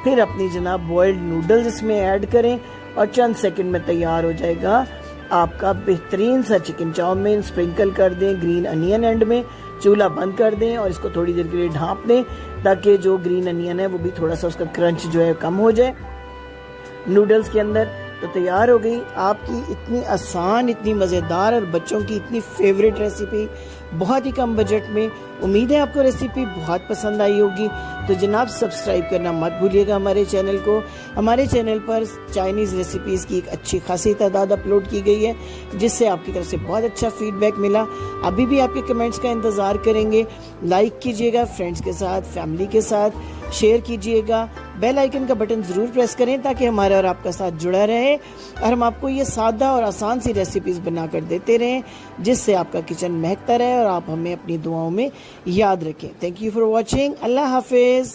फिर अपनी जनाब बॉइल्ड नूडल्स इसमें ऐड करें और चंद सेकंड में तैयार हो जाएगा आपका बेहतरीन सा चिकन चाउमीन। स्प्रिंकल कर दें ग्रीन अनियन एंड में, चूल्हा बंद कर दें और इसको थोड़ी देर के लिए ढाँप दें ताकि जो ग्रीन अनियन है वो भी थोड़ा सा उसका क्रंच जो है कम हो जाए नूडल्स के अंदर। तो तैयार हो गई आपकी इतनी आसान, इतनी मज़ेदार और बच्चों की इतनी फेवरेट रेसिपी, बहुत ही कम बजट में। उम्मीद है आपको रेसिपी बहुत पसंद आई होगी। तो जनाब सब्सक्राइब करना मत भूलिएगा हमारे चैनल को। हमारे चैनल पर चाइनीज़ रेसिपीज़ की एक अच्छी खासी तादाद अपलोड की गई है जिससे आपकी तरफ से बहुत अच्छा फीडबैक मिला। अभी भी आपके कमेंट्स का इंतज़ार करेंगे। लाइक कीजिएगा, फ्रेंड्स के साथ, फैमिली के साथ शेयर कीजिएगा। बेल आइकन का बटन ज़रूर प्रेस करें ताकि हमारा और आपका साथ जुड़ा रहे और हम आपको ये सादा और आसान सी रेसिपीज़ बनाकर देते रहें जिससे आपका किचन महकता रहे और आप हमें अपनी दुआओं में याद रखें। Thank you for watching. अल्लाह हाफिज़।